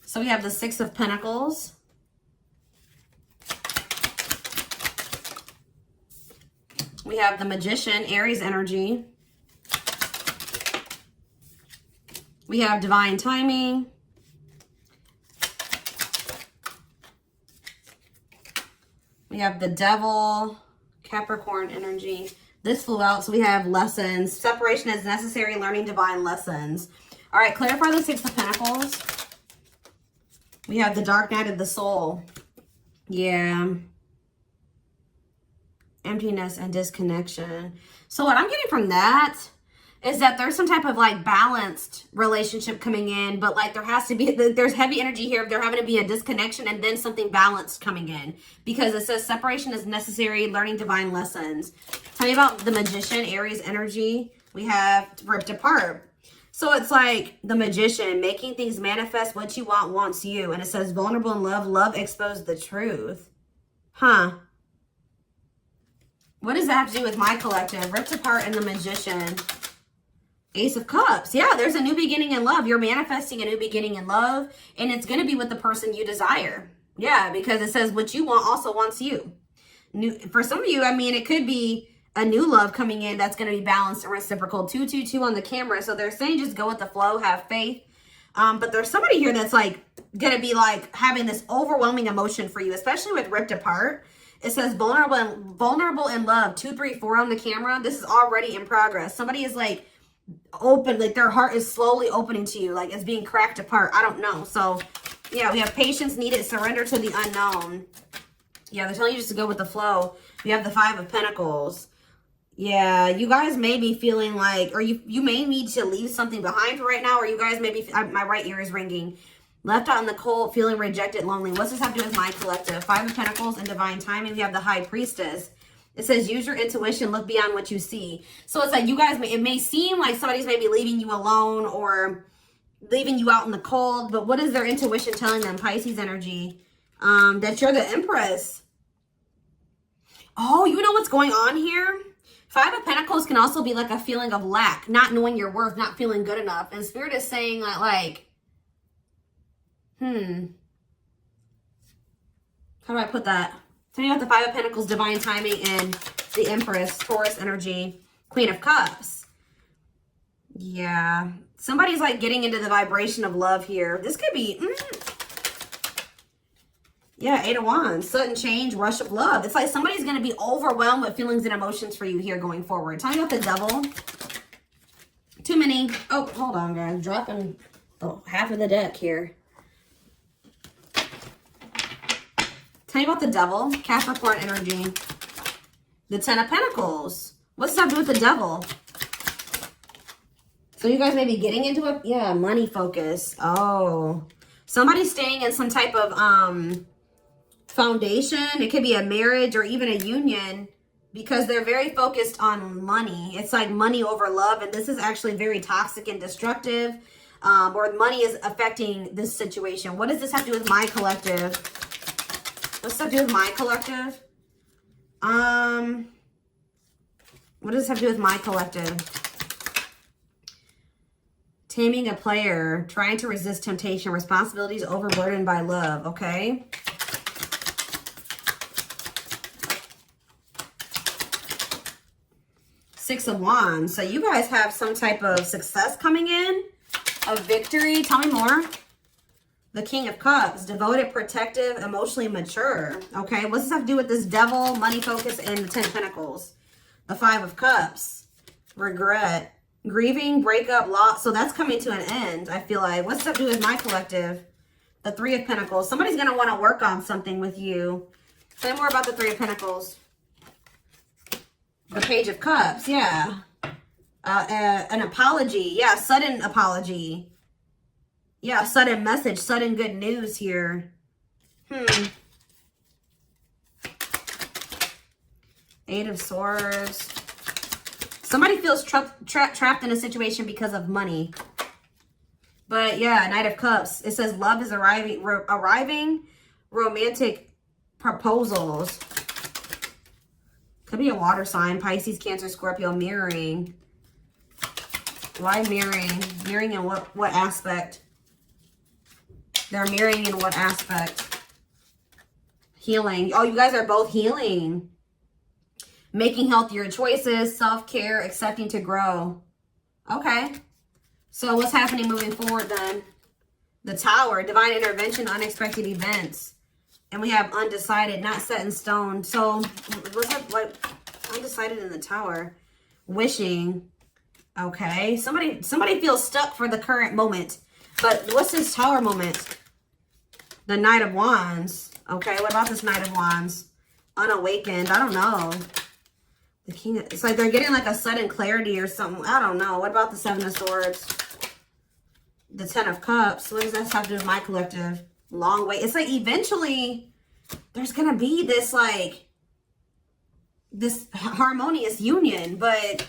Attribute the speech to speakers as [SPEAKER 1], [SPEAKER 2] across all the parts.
[SPEAKER 1] So we have the Six of Pentacles. We have the Magician, Aries energy. We have Divine Timing. We have the Devil, Capricorn energy. This flew out, so we have lessons. Separation is necessary, learning divine lessons. All right, clarify the Six of Pentacles. We have the Dark Night of the Soul. Yeah. Emptiness and disconnection. So what I'm getting from that is that there's some type of like balanced relationship coming in, but like there has to be, there's heavy energy here. There having to be a disconnection and then something balanced coming in, because it says separation is necessary, learning divine lessons. Tell me about the Magician, Aries energy. We have ripped apart. So it's like the Magician, making things manifest. What you want wants you. And it says vulnerable in love, love exposed the truth. Huh. What does that have to do with my collective? Ripped apart and the Magician. Ace of Cups. Yeah, there's a new beginning in love. You're manifesting a new beginning in love, and it's going to be with the person you desire. Yeah, because it says what you want also wants you. For some of you, I mean, it could be a new love coming in that's going to be balanced and reciprocal. 222 on the camera. So they're saying just go with the flow, have faith. But there's somebody here that's like going to be like having this overwhelming emotion for you, especially with ripped apart. It says vulnerable in love. 234 on the camera. This is already in progress. Somebody is like open, like their heart is slowly opening to you, like it's being cracked apart. I don't know. So yeah, we have patience needed, surrender to the unknown. Yeah, they're telling you just to go with the flow. We have the Five of Pentacles. Yeah, you guys may be feeling like, or you may need to leave something behind for right now, or you guys may be, my right ear is ringing. Left out in the cold, feeling rejected, lonely. What's this have to do with my collective? Five of Pentacles and Divine Timing. We have the High Priestess. It says, use your intuition, look beyond what you see. So it's like you guys, it may seem like somebody's maybe leaving you alone or leaving you out in the cold, but what is their intuition telling them? Pisces energy. That you're the Empress. Oh, you know what's going on here? Five of Pentacles can also be like a feeling of lack, not knowing your worth, not feeling good enough. And Spirit is saying that like, how do I put that? So you got the Five of Pentacles, Divine Timing, and the Empress, Taurus energy, Queen of Cups. Yeah. Somebody's like getting into the vibration of love here. This could be, yeah, Eight of Wands, sudden change, rush of love. It's like somebody's going to be overwhelmed with feelings and emotions for you here going forward. Tell me about the Devil. Too many. Oh, hold on, guys. Dropping half of the deck here. Tell me about the Devil, Capricorn energy. The Ten of Pentacles. What's that to do with the Devil? So you guys may be getting into it. Yeah, money focus. Oh. Somebody's staying in some type of foundation. It could be a marriage or even a union because they're very focused on money. It's like money over love. And this is actually very toxic and destructive. Or money is affecting this situation. What does this have to do with my collective? What's that do with my collective? What does this have to do with my collective? Taming a player, trying to resist temptation, responsibilities overburdened by love, okay? Six of Wands. So you guys have some type of success coming in, of victory. Tell me more. The King of Cups, devoted, protective, emotionally mature. Okay, what's this have to do with this Devil, money focus, and the Ten of Pentacles? The Five of Cups, regret, grieving, breakup, loss. So that's coming to an end, I feel like. What's this have to do with my collective? The Three of Pentacles. Somebody's going to want to work on something with you. Tell me more about the Three of Pentacles. The Page of Cups, yeah. An apology. Yeah, sudden apology. Yeah, sudden message, sudden good news here. Eight of Swords. Somebody feels trapped in a situation because of money. But yeah, Knight of Cups. It says love is arriving, romantic proposals. Could be a water sign, Pisces, Cancer, Scorpio, mirroring. Why mirroring? Mirroring in what aspect? They're mirroring in what aspect? Healing. Oh, you guys are both healing. Making healthier choices, self-care, accepting to grow. Okay. So what's happening moving forward then? The Tower, divine intervention, unexpected events. And we have undecided, not set in stone. So what's up, what? Undecided in the Tower. Wishing. Okay. Somebody feels stuck for the current moment. But what's this Tower moment? The Knight of Wands. Okay. What about this Knight of Wands? Unawakened. I don't know. The King. It's like they're getting like a sudden clarity or something. I don't know. What about the Seven of Swords? The Ten of Cups. What does that have to do with my collective? Long way. It's like eventually there's going to be this like this harmonious union, but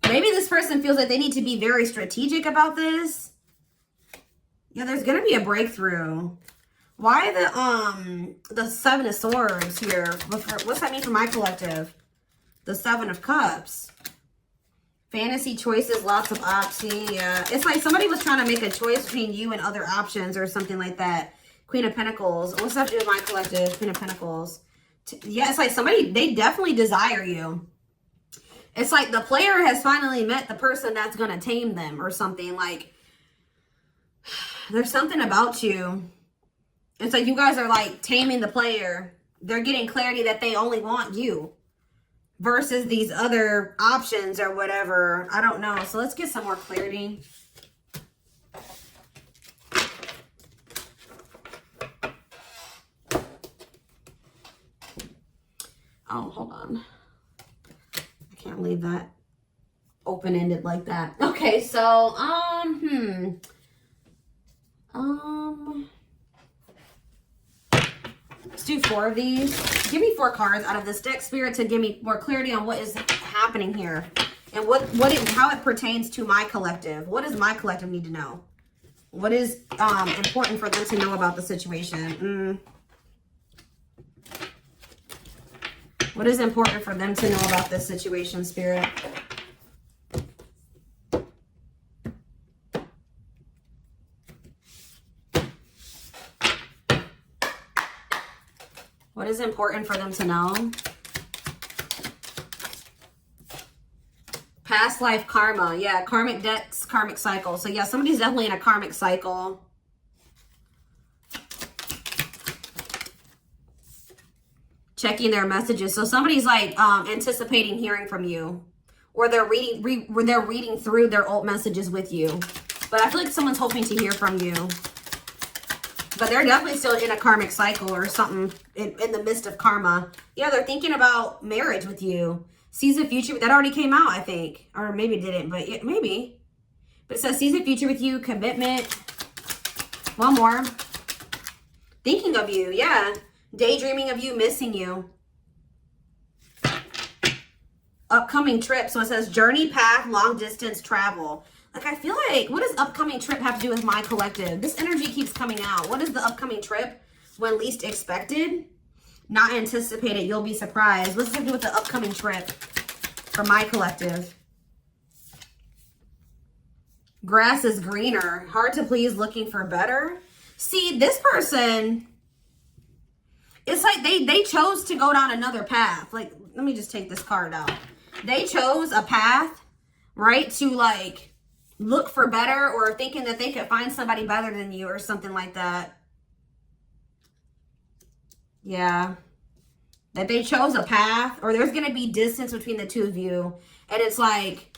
[SPEAKER 1] maybe this person feels like they need to be very strategic about this. Yeah, there's going to be a breakthrough. Why the Seven of Swords here? What's that mean for my collective? The Seven of Cups. Fantasy choices, lots of options. Yeah, it's like somebody was trying to make a choice between you and other options or something like that. Queen of Pentacles. What's that to do with my collective? Queen of Pentacles. Yeah, it's like somebody, they definitely desire you. It's like the player has finally met the person that's going to tame them or something. Like, there's something about you. It's like you guys are like taming the player. They're getting clarity that they only want you. Versus these other options or whatever. I don't know. So let's get some more clarity. Oh, hold on. I can't leave that open-ended like that. Okay, so, let's do 4 of these. Give me 4 cards out of this deck, Spirit, to give me more clarity on what is happening here. And how it pertains to my collective. What does my collective need to know? What is important for them to know about the situation? What is important for them to know about this situation, Spirit? What is important for them to know? Past life karma. Yeah, karmic debts, karmic cycle. So yeah, somebody's definitely in a karmic cycle. Checking their messages. So somebody's like anticipating hearing from you. Or they're reading through their old messages with you. But I feel like someone's hoping to hear from you. But they're definitely still in a karmic cycle or something in the midst of karma. Yeah, they're thinking about marriage with you. Sees a future. That already came out, I think. Or maybe it didn't, but yeah, maybe. But it says sees a future with you, commitment. One more. Thinking of you, yeah. Daydreaming of you, missing you. Upcoming trip. So it says journey, path, long distance travel. Like, I feel like, what does upcoming trip have to do with my collective? This energy keeps coming out. What is the upcoming trip? When least expected? Not anticipated. You'll be surprised. What's it have to do with the upcoming trip for my collective? Grass is greener. Hard to please, looking for better. See, this person, it's like they chose to go down another path. Like, let me just take this card out. They chose a path, right, to like look for better, or thinking that they could find somebody better than you or something like that. Yeah. That they chose a path, or there's going to be distance between the two of you. And it's like,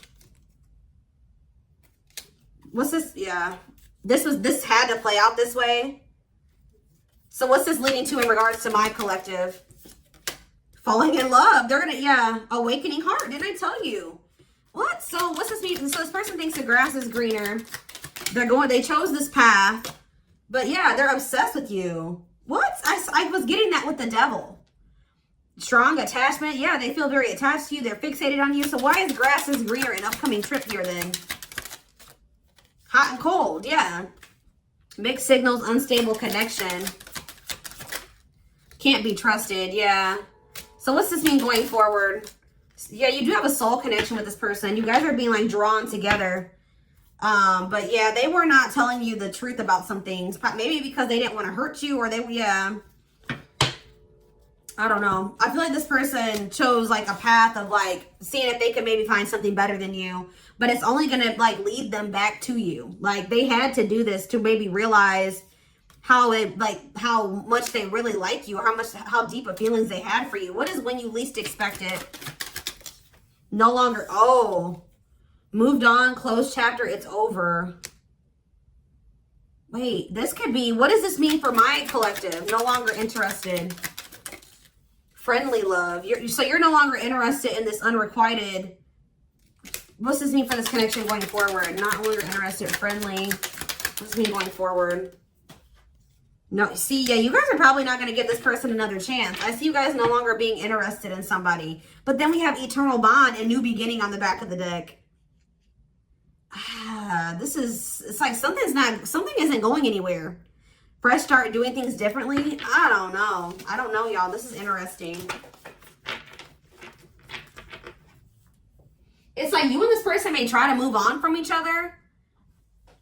[SPEAKER 1] what's this? Yeah. This had to play out this way. So what's this leading to in regards to my collective? Falling in love. They're going to, yeah, awakening heart. Didn't I tell you? What? So what's this mean? So this person thinks the grass is greener. They chose this path. But yeah, they're obsessed with you. What? I was getting that with the devil. Strong attachment. Yeah, they feel very attached to you. They're fixated on you. So why is grass is greener in upcoming trip here then? Hot and cold. Yeah. Mixed signals, unstable connection. Can't be trusted. Yeah. So what's this mean going forward? Yeah, you do have a soul connection with this person. You guys are being like drawn together. But yeah, they were not telling you the truth about some things. Maybe because they didn't want to hurt you, or yeah. I don't know. I feel like this person chose like a path of like seeing if they could maybe find something better than you, but it's only going to like lead them back to you. Like they had to do this to maybe realize how much they really like you, or how deep of feelings they had for you. What is when you least expect it? No longer. Oh, moved on, closed chapter. It's over. Wait, this could be, what does this mean for my collective? No longer interested. Friendly love. So you're no longer interested in this unrequited. What's this mean for this connection going forward? Not longer interested. Friendly. What's this mean going forward? No, see, yeah, you guys are probably not going to give this person another chance. I see you guys no longer being interested in somebody. But then we have eternal bond and new beginning on the back of the deck. It's like something isn't going anywhere. Fresh start, doing things differently. I don't know, y'all. This is interesting. It's like you and this person may try to move on from each other.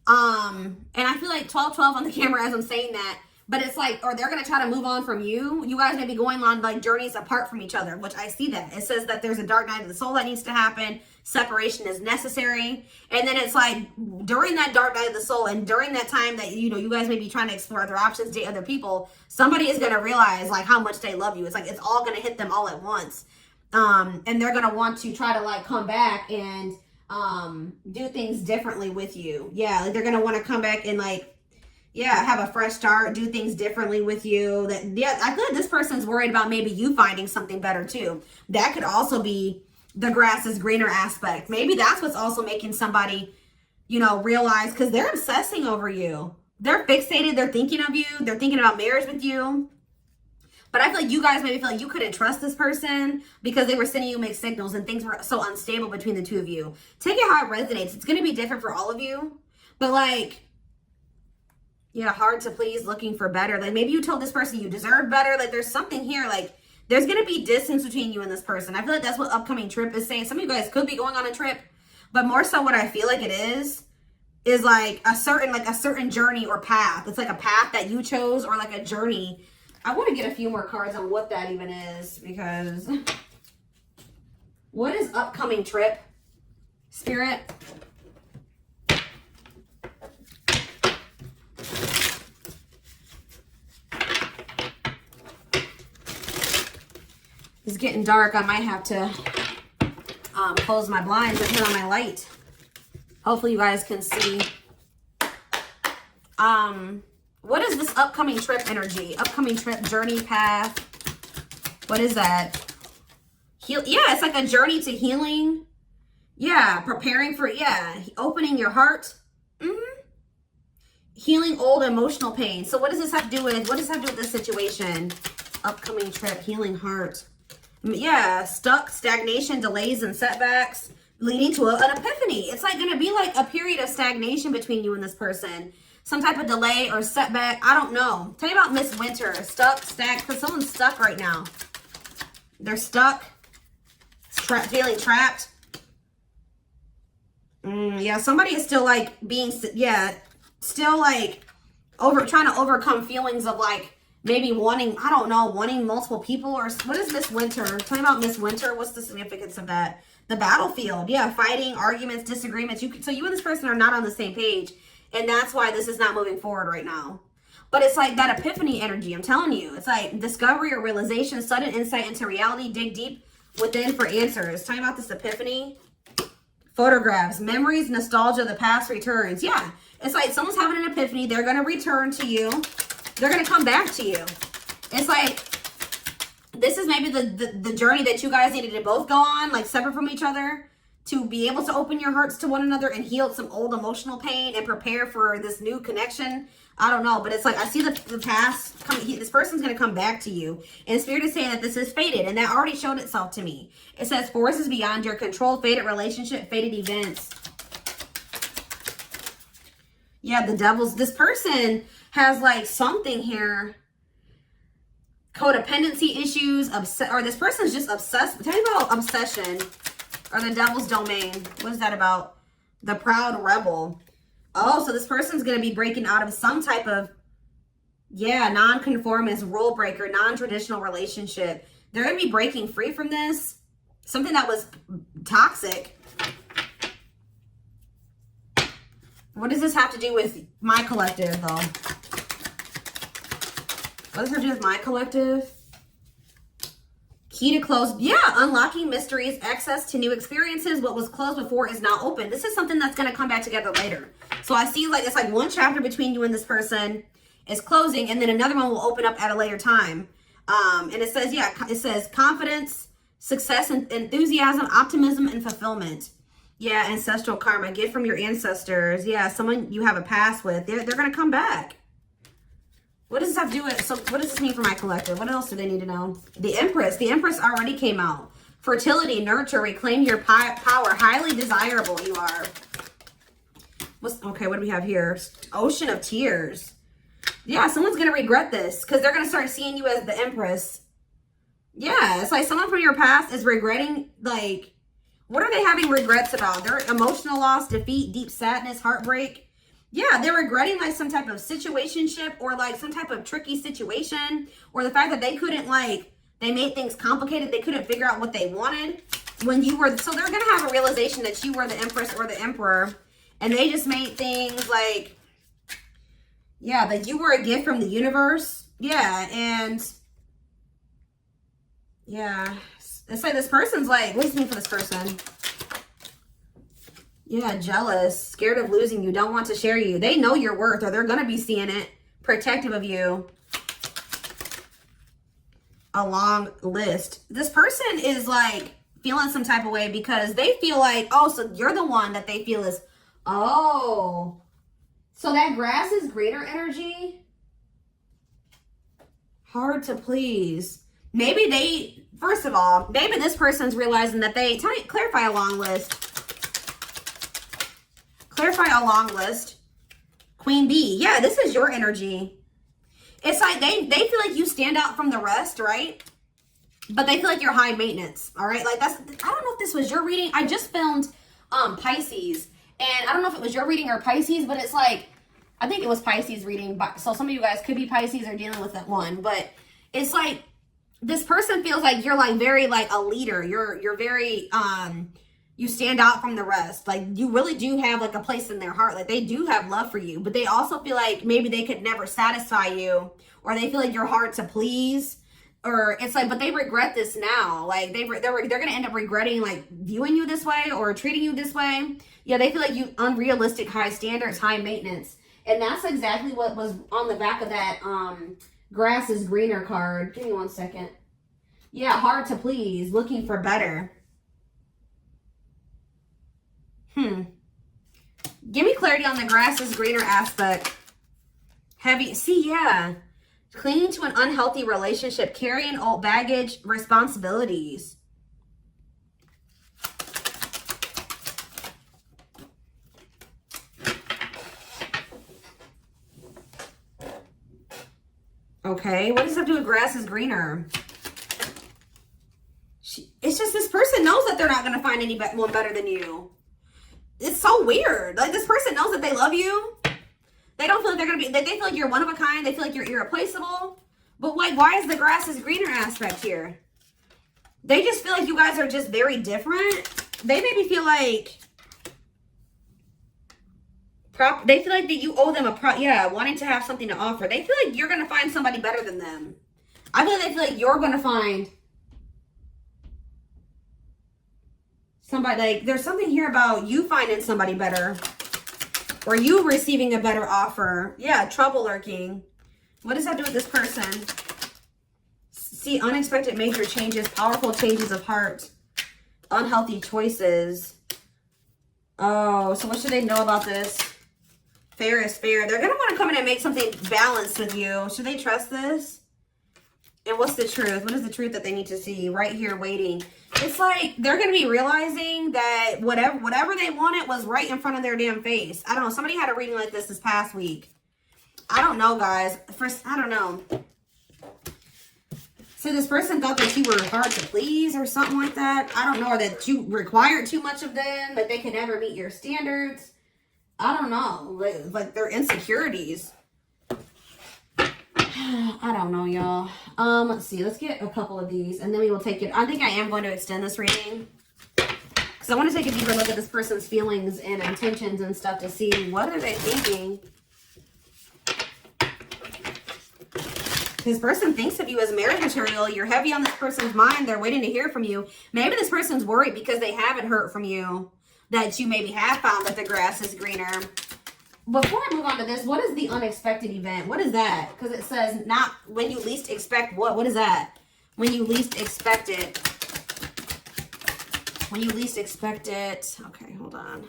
[SPEAKER 1] And I feel like 12-12 on the camera as I'm saying that. But it's like, or they're going to try to move on from you. You guys may be going on like journeys apart from each other, which I see that. It says that there's a dark night of the soul that needs to happen. Separation is necessary. And then it's like during that dark night of the soul and during that time that, you guys may be trying to explore other options, date other people, somebody is going to realize like how much they love you. It's like, it's all going to hit them all at once. And they're going to want to try to like come back and do things differently with you. Yeah, like they're going to want to come back and like, yeah, have a fresh start, do things differently with you. Yeah, I feel like this person's worried about maybe you finding something better too. That could also be the grass is greener aspect. Maybe that's what's also making somebody, realize, because they're obsessing over you. They're fixated. They're thinking of you. They're thinking about marriage with you. But I feel like you guys maybe feel like you couldn't trust this person because they were sending you mixed signals and things were so unstable between the two of you. Take it how it resonates. It's going to be different for all of you. But like, yeah, hard to please, looking for better. Like maybe you told this person you deserve better. Like there's something here. Like there's going to be distance between you and this person. I feel like that's what upcoming trip is saying. Some of you guys could be going on a trip, but more so what I feel like it is like a certain journey or path. It's like a path that you chose or like a journey. I want to get a few more cards on what that even is, because what is upcoming trip? Spirit. It's getting dark. I might have to close my blinds and turn on my light. Hopefully you guys can see. What is this upcoming trip energy? Upcoming trip, journey, path. What is that? Yeah, it's like a journey to healing. Yeah, preparing for, opening your heart. Healing old emotional pain. So what does this have to do with, this situation? Upcoming trip, healing heart. Yeah, stuck, stagnation, delays, and setbacks leading to an epiphany. It's like going to be like a period of stagnation between you and this person. Some type of delay or setback. I don't know. Tell me about Miss Winter. Stuck, because someone's stuck right now. They're stuck. Feeling trapped. Yeah, somebody is still like still like trying to overcome feelings of like, maybe wanting multiple people, or what is Miss Winter? Tell me about Miss Winter. What's the significance of that? The battlefield. Yeah, fighting, arguments, disagreements. So you and this person are not on the same page. And that's why this is not moving forward right now. But it's like that epiphany energy. I'm telling you. It's like discovery or realization, sudden insight into reality. Dig deep within for answers. Tell me about this epiphany. Photographs, memories, nostalgia, the past returns. Yeah, it's like someone's having an epiphany. They're going to return to you. They're going to come back to you. It's like, this is maybe the journey that you guys needed to both go on, like separate from each other, to be able to open your hearts to one another and heal some old emotional pain and prepare for this new connection. I don't know, but it's like, I see the past coming. This person's going to come back to you. And Spirit is saying that this is fated, and that already showed itself to me. It says, forces beyond your control, fated relationship, fated events. Yeah, the devil's, this person has like something here, codependency issues, or this person's just obsessed. Tell me about obsession or the devil's domain. What is that about? The proud rebel. Oh, so this person's going to be breaking out of some type of, yeah, non-conformist, rule breaker, non-traditional relationship. They're going to be breaking free from this. Something that was toxic. What does this have to do with my collective, though? What does it have to do with my collective? Key to close. Yeah, unlocking mysteries, access to new experiences. What was closed before is now open. This is something that's going to come back together later. So I see like it's like one chapter between you and this person is closing, and then another one will open up at a later time. And it says, yeah, it says confidence, success, and enthusiasm, optimism, and fulfillment. Yeah, ancestral karma. Get from your ancestors. Yeah, someone you have a past with. They're going to come back. What does this have to do with, so what does this mean for my collective? What else do they need to know? The Empress. The Empress already came out. Fertility, nurture, reclaim your power. Highly desirable you are. Okay, what do we have here? Ocean of tears. Yeah, someone's going to regret this because they're going to start seeing you as the Empress. Yeah, it's like someone from your past is regretting, like, what are they having regrets about? Their emotional loss, defeat, deep sadness, heartbreak. Yeah, they're regretting like some type of situationship or like some type of tricky situation, or the fact that they couldn't like, they made things complicated. They couldn't figure out what they wanted when you were, so they're going to have a realization that you were the Empress or the Emperor, and they just made things like, yeah, that you were a gift from the universe. Yeah, and yeah, it's like this person's like, what does it mean for this person? Yeah, jealous, scared of losing you, don't want to share you. They know your worth, or they're going to be seeing it. Protective of you. A long list. This person is like feeling some type of way because they feel like, oh, so you're the one that they feel is, oh, so that grass is greener energy. Hard to please. Maybe they, first of all, maybe this person's realizing that they, clarify a long list. Clarify a long list. Queen Bee. Yeah, this is your energy. It's like they feel like you stand out from the rest, right? But they feel like you're high maintenance, all right? Like that's, I don't know if this was your reading. I just filmed Pisces, and I don't know if it was your reading or Pisces, but it's like, I think it was Pisces reading. So some of you guys could be Pisces or dealing with that one, but it's like this person feels like you're like very like a leader. You're very you stand out from the rest. Like you really do have like a place in their heart. Like they do have love for you, but they also feel like maybe they could never satisfy you, or they feel like you're hard to please, or it's like, but they regret this now. Like they're going to end up regretting like viewing you this way or treating you this way. Yeah, they feel like you unrealistic, high standards, high maintenance. And that's exactly what was on the back of that grass is greener card. Give me 1 second. Yeah, hard to please, looking for better. Give me clarity on the grass is greener aspect. Heavy. See, yeah. Clinging to an unhealthy relationship. Carrying old baggage, responsibilities. Okay. What does that have to do with grass is greener? It's just this person knows that they're not going to find anyone better than you. It's so weird. Like this person knows that they love you. They don't feel like they're going to be, they feel like you're one of a kind. They feel like you're irreplaceable. But like, why is the grass is greener aspect here? They just feel like you guys are just very different. They maybe feel like, they feel like that you owe them wanting to have something to offer. They feel like you're going to find somebody better than them. I feel like they feel like you're going to find somebody, like there's something here about you finding somebody better, or you receiving a better offer. Yeah, trouble lurking. What does that do with this person? See, unexpected major changes, powerful changes of heart, unhealthy choices. Oh, so what should they know about this? Fair is fair. They're going to want to come in and make something balanced with you. Should they trust this? And what's the truth? What is the truth that they need to see? Right here waiting. It's like they're going to be realizing that whatever they wanted was right in front of their damn face. I don't know. Somebody had a reading like this past week. I don't know, guys. First, I don't know. So this person thought that you were hard to please or something like that. I don't know, or that you required too much of them, that they could never meet your standards. I don't know, like their insecurities. I don't know, y'all. Let's see. Let's get a couple of these, and then we will take it. I think I am going to extend this reading because I want to take a deeper look at this person's feelings and intentions and stuff to see what are they thinking. This person thinks of you as marriage material. You're heavy on this person's mind. They're waiting to hear from you. Maybe this person's worried because they haven't heard from you, that you maybe have found that the grass is greener. Before I move on to this, what is the unexpected event? What is that? Because it says not when you least expect what? What is that? When you least expect it. When you least expect it. Okay, hold on.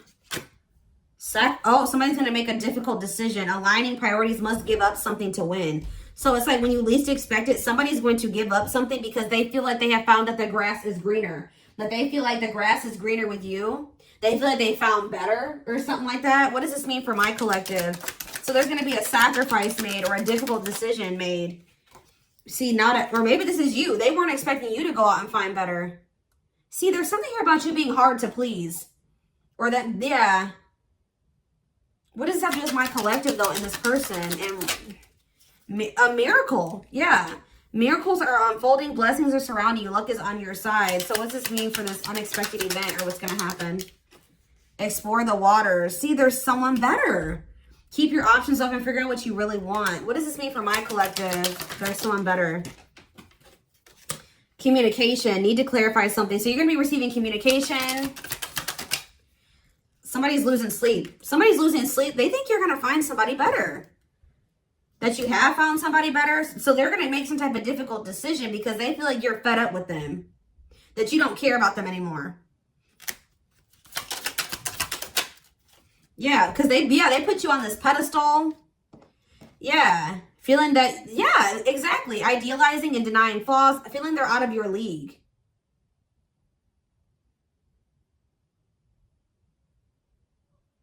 [SPEAKER 1] Oh, somebody's going to make a difficult decision. Aligning priorities must give up something to win. So it's like when you least expect it, somebody's going to give up something because they feel like they have found that the grass is greener. That they feel like the grass is greener with you. They feel like they found better or something like that. What does this mean for my collective? So there's going to be a sacrifice made or a difficult decision made. See, or maybe this is you. They weren't expecting you to go out and find better. See, there's something here about you being hard to please. Or that, yeah. What does that have to do with my collective, though, in this person? And a miracle. Yeah. Miracles are unfolding. Blessings are surrounding you. Luck is on your side. So what's this mean for this unexpected event or what's going to happen? Explore the waters. See, there's someone better. Keep your options open. Figure out what you really want. What does this mean for my collective? There's someone better. Communication. Need to clarify something. So you're going to be receiving communication. Somebody's losing sleep. Somebody's losing sleep. They think you're going to find somebody better. That you have found somebody better. So they're going to make some type of difficult decision because they feel like you're fed up with them. That you don't care about them anymore. Yeah, because they put you on this pedestal. Yeah. Feeling that, yeah, exactly. Idealizing and denying flaws. Feeling they're out of your league.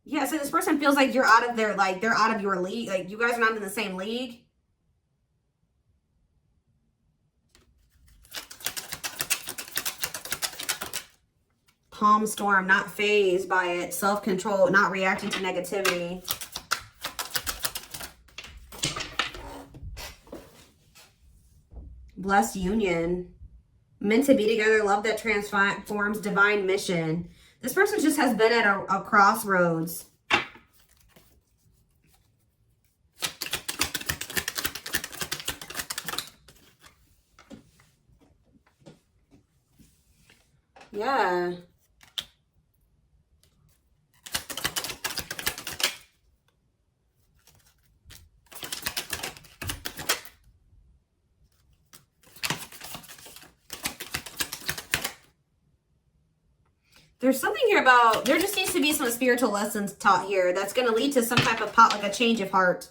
[SPEAKER 1] Yeah, so this person feels like you're out of their, like, they're out of your league. Like, you guys are not in the same league. Calm storm, not phased by it. Self-control, not reacting to negativity. Blessed union. Meant to be together, love that transforms, divine mission. This person just has been at a crossroads. Yeah. There's something here about, there just needs to be some spiritual lessons taught here that's going to lead to some type of like a change of heart.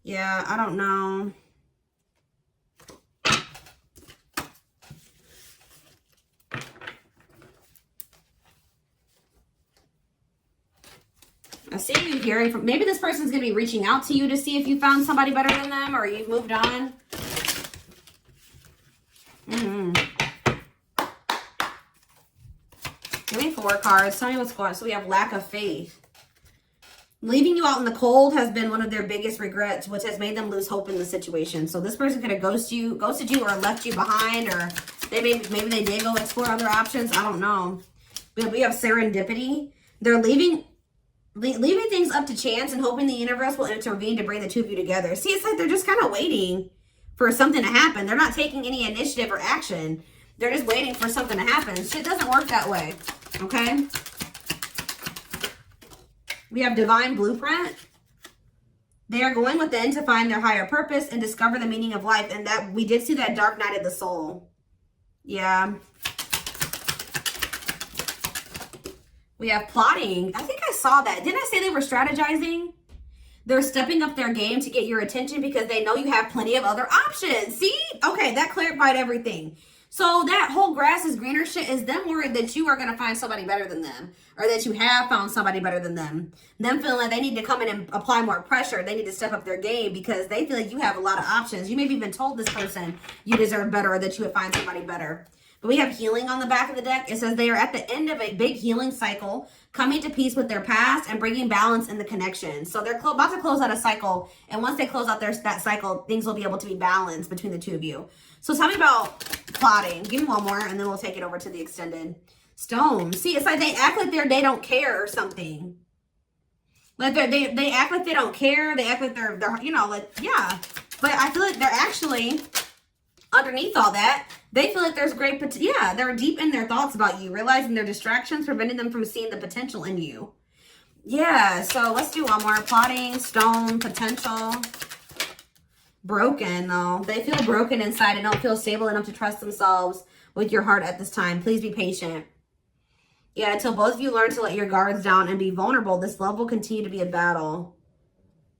[SPEAKER 1] Yeah, I don't know. I see you hearing from, maybe this person's going to be reaching out to you to see if you found somebody better than them or you've moved on. Give me 4 cards. Tell me what's going on. So we have lack of faith. Leaving you out in the cold has been one of their biggest regrets, which has made them lose hope in the situation. So this person could have ghosted you or left you behind, or maybe they did go explore other options. I don't know. We have serendipity. They're leaving things up to chance and hoping the universe will intervene to bring the two of you together. See, it's like they're just kind of waiting for something to happen. They're not taking any initiative or action. They're just waiting for something to happen. Shit doesn't work that way. Okay? We have divine blueprint. They are going within to find their higher purpose and discover the meaning of life. And that we did see that dark night of the soul. Yeah. We have plotting. I think I saw that. Didn't I say they were strategizing? They're stepping up their game to get your attention because they know you have plenty of other options. See? Okay, that clarified everything. So that whole grass is greener shit is them worried that you are going to find somebody better than them, or that you have found somebody better than them. Them feeling like they need to come in and apply more pressure. They need to step up their game because they feel like you have a lot of options. You maybe even told this person you deserve better or that you would find somebody better. But we have healing on the back of the deck. It says they are at the end of a big healing cycle, coming to peace with their past and bringing balance in the connection. So they're about to close out a cycle. And once they close out that cycle, things will be able to be balanced between the two of you. So tell me about plotting. Give me one more and then we'll take it over to the extended stone. See, it's like they act like they don't care or something. Like they act like they don't care. They act like they're you know, like, yeah. But I feel like they're actually, underneath all that, they feel like there's great potential. Yeah, they're deep in their thoughts about you, realizing their distractions preventing them from seeing the potential in you. Yeah, so let's do one more. Plotting, stone, potential. Broken, though. They feel broken inside and don't feel stable enough to trust themselves with your heart at this time. Please be patient. Yeah, until both of you learn to let your guards down and be vulnerable, this love will continue to be a battle.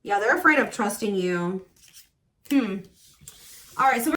[SPEAKER 1] Yeah, they're afraid of trusting you. All right, so we're